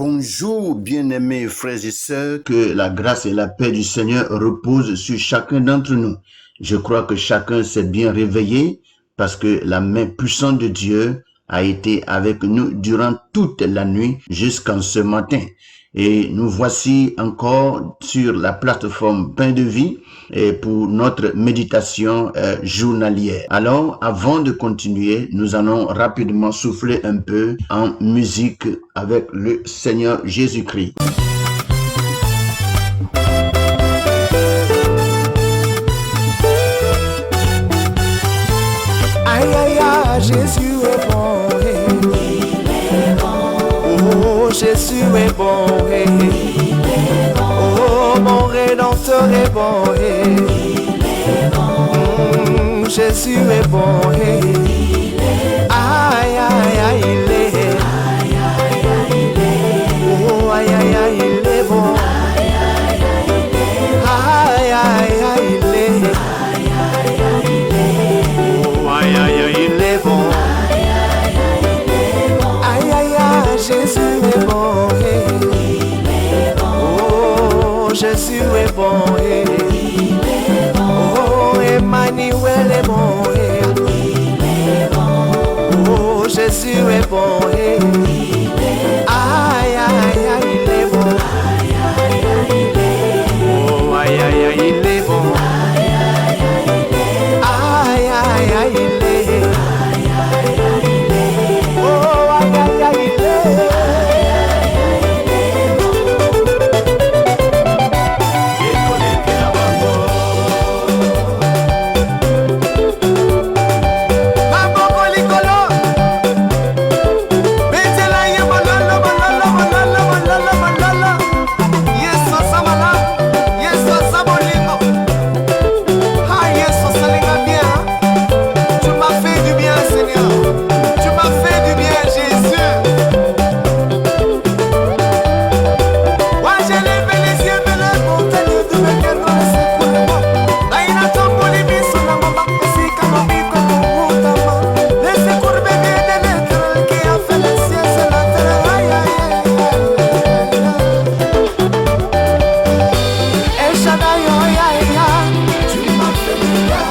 Bonjour, bien-aimés frères et sœurs, que la grâce et la paix du Seigneur reposent sur chacun d'entre nous. Je crois que chacun s'est bien réveillé parce que la main puissante de Dieu a été avec nous durant toute la nuit jusqu'en ce matin. Et nous voici encore sur la plateforme Pain de Vie et pour notre méditation journalière. Alors, avant de continuer, nous allons rapidement souffler un peu en musique avec le Seigneur Jésus-Christ. Aïe aïe aïe, Jésus est bon, Il est bon, oh Jésus est bon, il est bon, oh mon Rédempteur est bon, il est bon, Jésus est bon, il est aïe aïe aïe il est, aïe aïe aïe il est, oh aïe aïe aïe il est bon, aïe aïe aïe il est, aïe aïe aïe il est, aïe aïe aïe il est, oh aïe aïe aïe il est bon, aïe aïe aïe il est bon, aïe aïe aïe Jésus est bon, il est bon, oh Jésus est bon, il est bon, oh Emmanuel est bon, il est bon, oh Jésus est bon, il est aïe aïe aïe il est bon, aïe aïe aïe il est, oh aïe aïe aïe il est bon, aïe aïe aïe il est, aïe aïe aïe il est, aïe aïe aïe il est, oh aïe aïe aïe il est. Maboko likolo, betela ye mololo mololo mololo mololo mololo. Yesu asamala, Yesu asabolingo. Ah Yesu asalinga bien. Tu m'as fait du bien Seigneur. Tu m'as fait du bien Jésus. Moi j'ai levé les yeux vers la montagne d'où me viendra le secours. Naina tomboli biso na mabako sika mabiko kumutama. Le secours me vient de l'Éternel qui a fait les cieux et la terre. Aïe aïe aïe aïe. El Shaddai, aïe aïe aïe. Tu m'as fait du bien.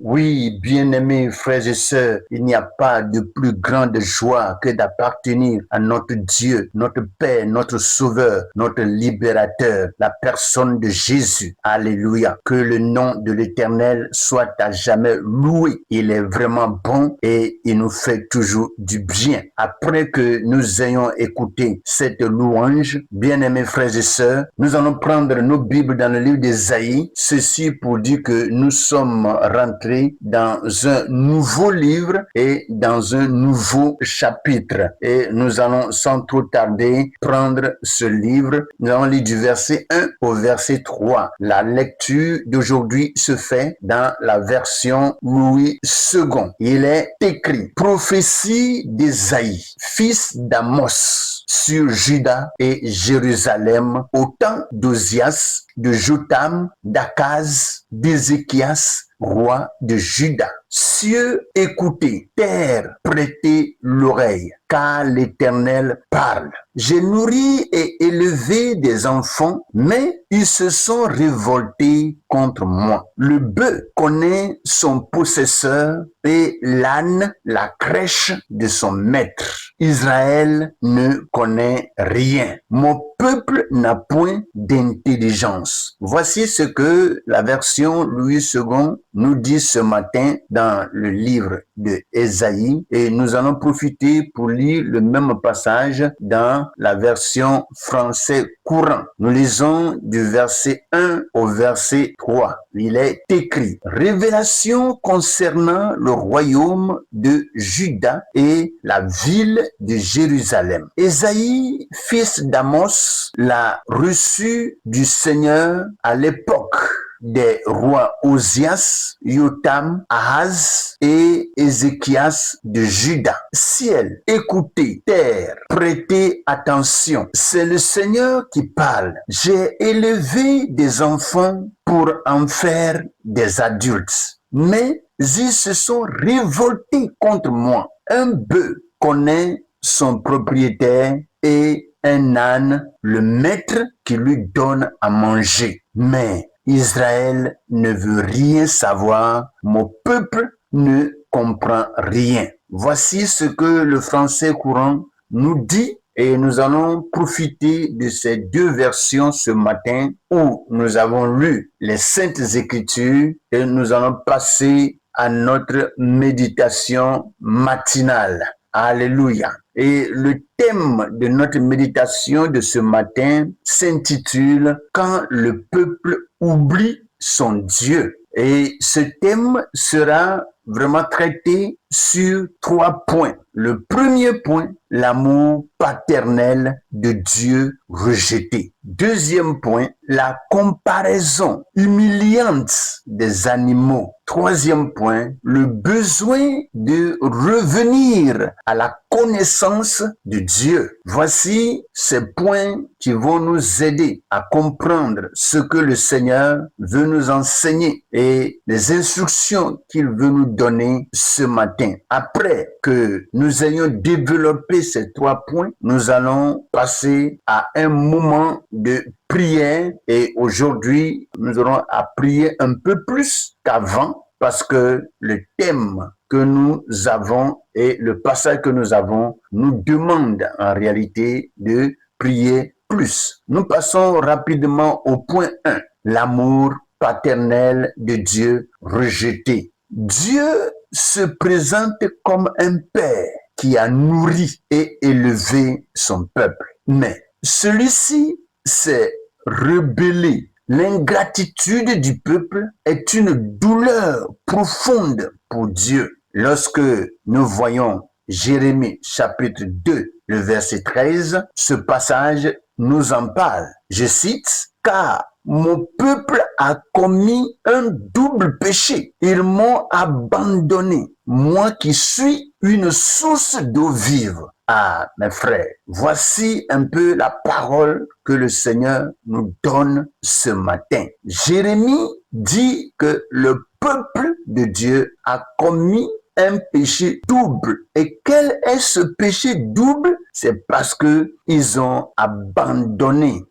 Oui, bien-aimés frères et sœurs, il n'y a pas de plus grande joie que d'appartenir à notre Dieu, notre Père, notre Sauveur, notre Libérateur, la personne de Jésus. Alléluia. Que le nom de l'Éternel soit à jamais loué. Il est vraiment bon et il nous fait toujours du bien. Après que nous ayons écouté cette louange, bien-aimés frères et sœurs, nous allons prendre nos Bibles dans le livre d'Ésaïe. Ceci pour dire que nous sommes rentrés dans un nouveau livre et dans un nouveau chapitre. Et nous allons sans trop tarder prendre ce livre. Nous allons lire du verset 1 au verset 3. La lecture d'aujourd'hui se fait dans la version Louis II. Il est écrit: prophétie d'Ésaïe, fils d'Amos, sur Juda et Jérusalem au temps d'Osias, de Jotham, d'Akaz, d'Ézéchias, roi de Juda. Cieux, écoutez, terre, prêtez l'oreille, car l'Éternel parle. J'ai nourri et élevé des enfants, mais ils se sont révoltés contre moi. Le bœuf connaît son possesseur et l'âne la crèche de son maître. Israël ne connaît rien. Mon peuple n'a point d'intelligence. Voici ce que la version Louis II nous dit ce matin dans le livre de Ésaïe, et nous allons profiter pour lire le même passage dans la version français courant. Nous lisons du verset 1 au verset 3. Il est écrit: révélation concernant le royaume de Juda et la ville de Jérusalem. Ésaïe, fils d'Amos, l'a reçu du Seigneur à l'époque des rois Osias, Jotham, Ahaz et Ézéchias de Juda. Ciel, écoutez, terre, prêtez attention. C'est le Seigneur qui parle. J'ai élevé des enfants pour en faire des adultes, mais ils se sont révoltés contre moi. Un bœuf connaît son propriétaire et un âne, le maître qui lui donne à manger. Mais Israël ne veut rien savoir, mon peuple ne comprend rien. Voici ce que le français courant nous dit et nous allons profiter de ces deux versions ce matin où nous avons lu les Saintes Écritures et nous allons passer à notre méditation matinale. Alléluia. Et le thème de notre méditation de ce matin s'intitule « Quand le peuple oublie son Dieu ». Et ce thème sera vraiment traité sur 3 points. Le premier point, l'amour paternel de Dieu rejeté. Deuxième point, la comparaison humiliante des animaux. Troisième point, le besoin de revenir à la connaissance de Dieu. Voici ces points qui vont nous aider à comprendre ce que le Seigneur veut nous enseigner et les instructions qu'il veut nous donner ce matin. Après que nous ayons développé ces 3 points, nous allons passer à un moment de prière et aujourd'hui, nous aurons à prier un peu plus qu'avant parce que le thème que nous avons et le passage que nous avons nous demande en réalité de prier plus. Nous passons rapidement au point 1, l'amour paternel de Dieu rejeté. Dieu se présente comme un père qui a nourri et élevé son peuple. Mais celui-ci s'est rebellé. L'ingratitude du peuple est une douleur profonde pour Dieu. Lorsque nous voyons Jérémie chapitre 2, le verset 13, ce passage nous en parle. Je cite, « Car mon peuple a commis un double péché. Ils m'ont abandonné, moi qui suis une source d'eau vive. » Ah, mes frères, voici un peu la parole que le Seigneur nous donne ce matin. Jérémie dit que le peuple de Dieu a commis un péché double. Et quel est ce péché double? C'est parce que ils ont abandonné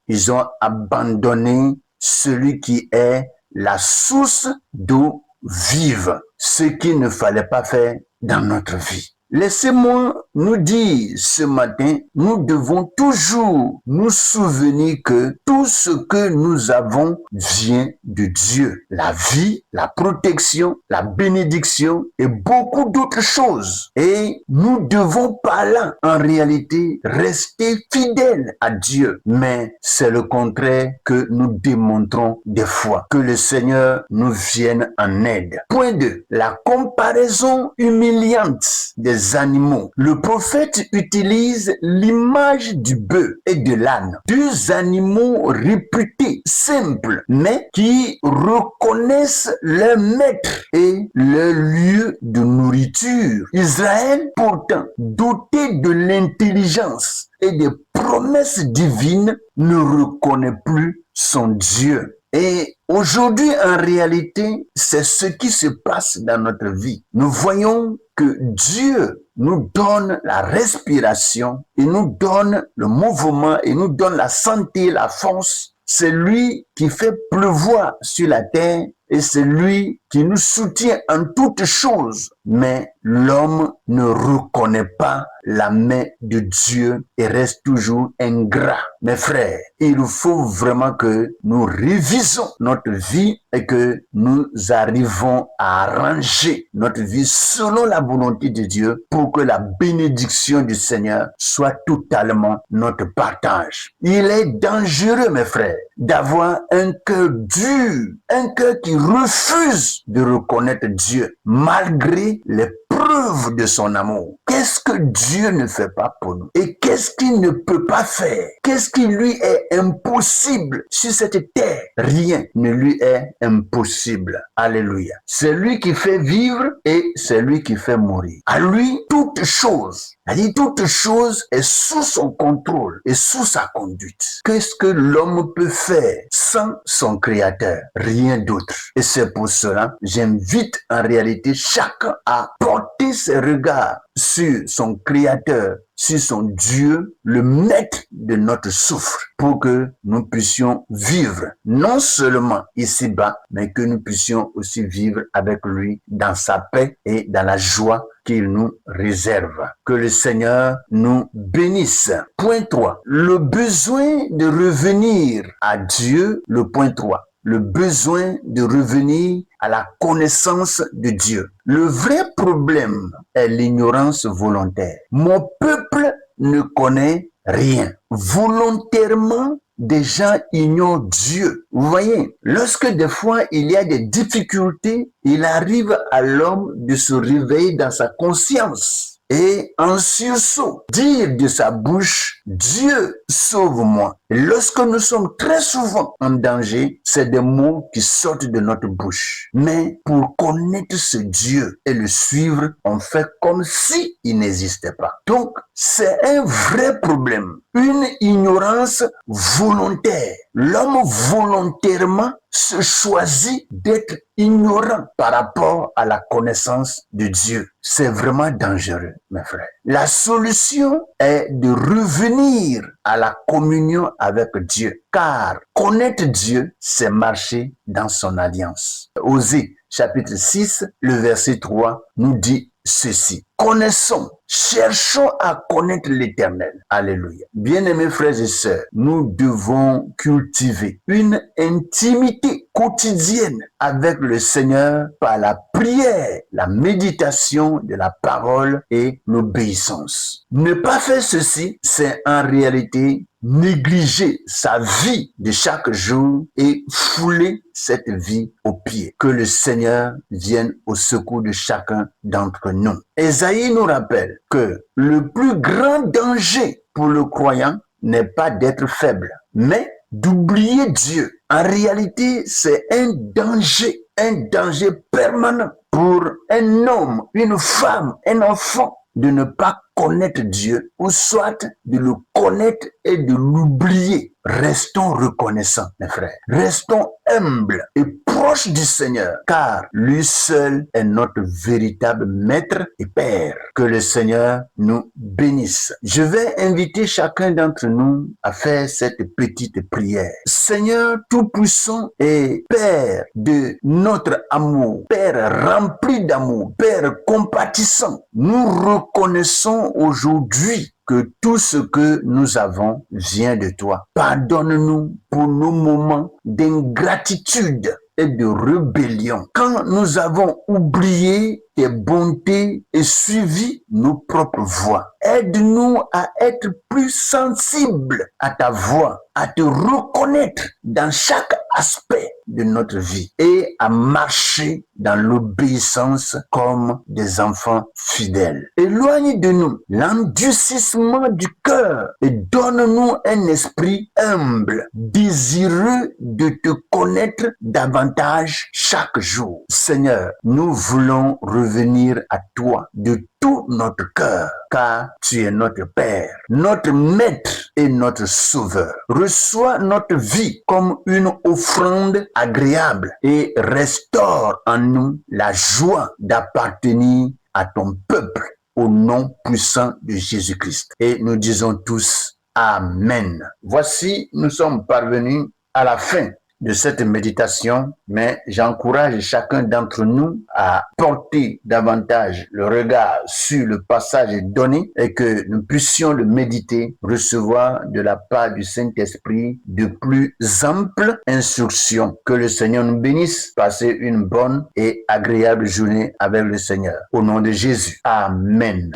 celui qui est la source d'eau vive, ce qu'il ne fallait pas faire dans notre vie. Laissez-moi nous dire ce matin, nous devons toujours nous souvenir que tout ce que nous avons vient de Dieu. La vie, la protection, la bénédiction et beaucoup d'autres choses. Et nous devons par là, en réalité, rester fidèles à Dieu. Mais c'est le contraire que nous démontrons des fois. Que le Seigneur nous vienne en aide. Point 2. La comparaison humiliante des animaux. Le prophète utilise l'image du bœuf et de l'âne, 2 animaux réputés, simples, mais qui reconnaissent leur maître et leur lieu de nourriture. Israël, pourtant, doté de l'intelligence et des promesses divines, ne reconnaît plus son Dieu. Et aujourd'hui, en réalité, c'est ce qui se passe dans notre vie. Nous voyons que Dieu nous donne la respiration, il nous donne le mouvement, il nous donne la santé, la force. C'est lui qui fait pleuvoir sur la terre et c'est lui qui nous soutient en toutes choses. Mais l'homme ne reconnaît pas la main de Dieu et reste toujours ingrat. Mes frères, il faut vraiment que nous révisons notre vie et que nous arrivons à arranger notre vie selon la volonté de Dieu pour que la bénédiction du Seigneur soit totalement notre partage. Il est dangereux, mes frères, d'avoir un cœur dur, un cœur qui refuse de reconnaître Dieu malgré les preuve de son amour. Qu'est-ce que Dieu ne fait pas pour nous? Et qu'est-ce qu'il ne peut pas faire? Qu'est-ce qui lui est impossible sur cette terre? Rien ne lui est impossible. Alléluia. C'est lui qui fait vivre et c'est lui qui fait mourir. À lui, toute chose, toute chose est sous son contrôle et sous sa conduite. Qu'est-ce que l'homme peut faire sans son Créateur? Rien d'autre. Et c'est pour cela, j'invite en réalité chacun à porter ses regards sur sur son Créateur, sur son Dieu, le maître de notre souffle, pour que nous puissions vivre non seulement ici-bas, mais que nous puissions aussi vivre avec lui dans sa paix et dans la joie qu'il nous réserve. Que le Seigneur nous bénisse. Point 3. Le besoin de revenir à Dieu. Le point 3. Le besoin de revenir à la connaissance de Dieu. Le vrai problème est l'ignorance volontaire. Mon peuple ne connaît rien. Volontairement, des gens ignorent Dieu. Vous voyez, lorsque des fois il y a des difficultés, il arrive à l'homme de se réveiller dans sa conscience. Et en sursaut, dire de sa bouche, Dieu sauve-moi. Et lorsque nous sommes très souvent en danger, c'est des mots qui sortent de notre bouche. Mais pour connaître ce Dieu et le suivre, on fait comme si il n'existait pas. Donc, c'est un vrai problème. Une ignorance volontaire. L'homme volontairement se choisit d'être ignorant par rapport à la connaissance de Dieu. C'est vraiment dangereux, mes frères. La solution est de revenir à la communion avec Dieu, car connaître Dieu, c'est marcher dans son alliance. Osée, chapitre 6, le verset 3 nous dit ceci. Connaissons, cherchons à connaître l'Éternel. Alléluia. Bien-aimés frères et sœurs, nous devons cultiver une intimité quotidienne avec le Seigneur par la prière, la méditation de la parole et l'obéissance. Ne pas faire ceci, c'est en réalité négliger sa vie de chaque jour et fouler cette vie aux pieds. Que le Seigneur vienne au secours de chacun d'entre nous. Ésaïe nous rappelle que le plus grand danger pour le croyant n'est pas d'être faible, mais d'oublier Dieu. En réalité, c'est un danger permanent pour un homme, une femme, un enfant de ne pas connaître Dieu, ou soit de le connaître et de l'oublier. Restons reconnaissants, mes frères. Restons humbles et proches du Seigneur, car lui seul est notre véritable maître et Père. Que le Seigneur nous bénisse. Je vais inviter chacun d'entre nous à faire cette petite prière. Seigneur Tout-Puissant et Père de notre amour, Père rempli d'amour, Père compatissant, nous reconnaissons aujourd'hui que tout ce que nous avons vient de toi. Pardonne-nous pour nos moments d'ingratitude et de rébellion. Quand nous avons oublié tes bontés et suivi nos propres voies. Aide-nous à être plus sensibles à ta voix, à te reconnaître dans chaque aspect de notre vie et à marcher dans l'obéissance comme des enfants fidèles. Éloigne de nous l'endurcissement du cœur et donne-nous un esprit humble, désireux de te connaître davantage chaque jour. Seigneur, nous voulons revenir à toi de tout notre cœur, car tu es notre Père, notre Maître et notre Sauveur. Reçois notre vie comme une offrande agréable et restaure en nous la joie d'appartenir à ton peuple au nom puissant de Jésus-Christ. Et nous disons tous Amen. Voici, nous sommes parvenus à la fin de cette méditation, mais j'encourage chacun d'entre nous à porter davantage le regard sur le passage donné et que nous puissions le méditer, recevoir de la part du Saint-Esprit de plus amples instructions. Que le Seigneur nous bénisse. Passez une bonne et agréable journée avec le Seigneur. Au nom de Jésus. Amen.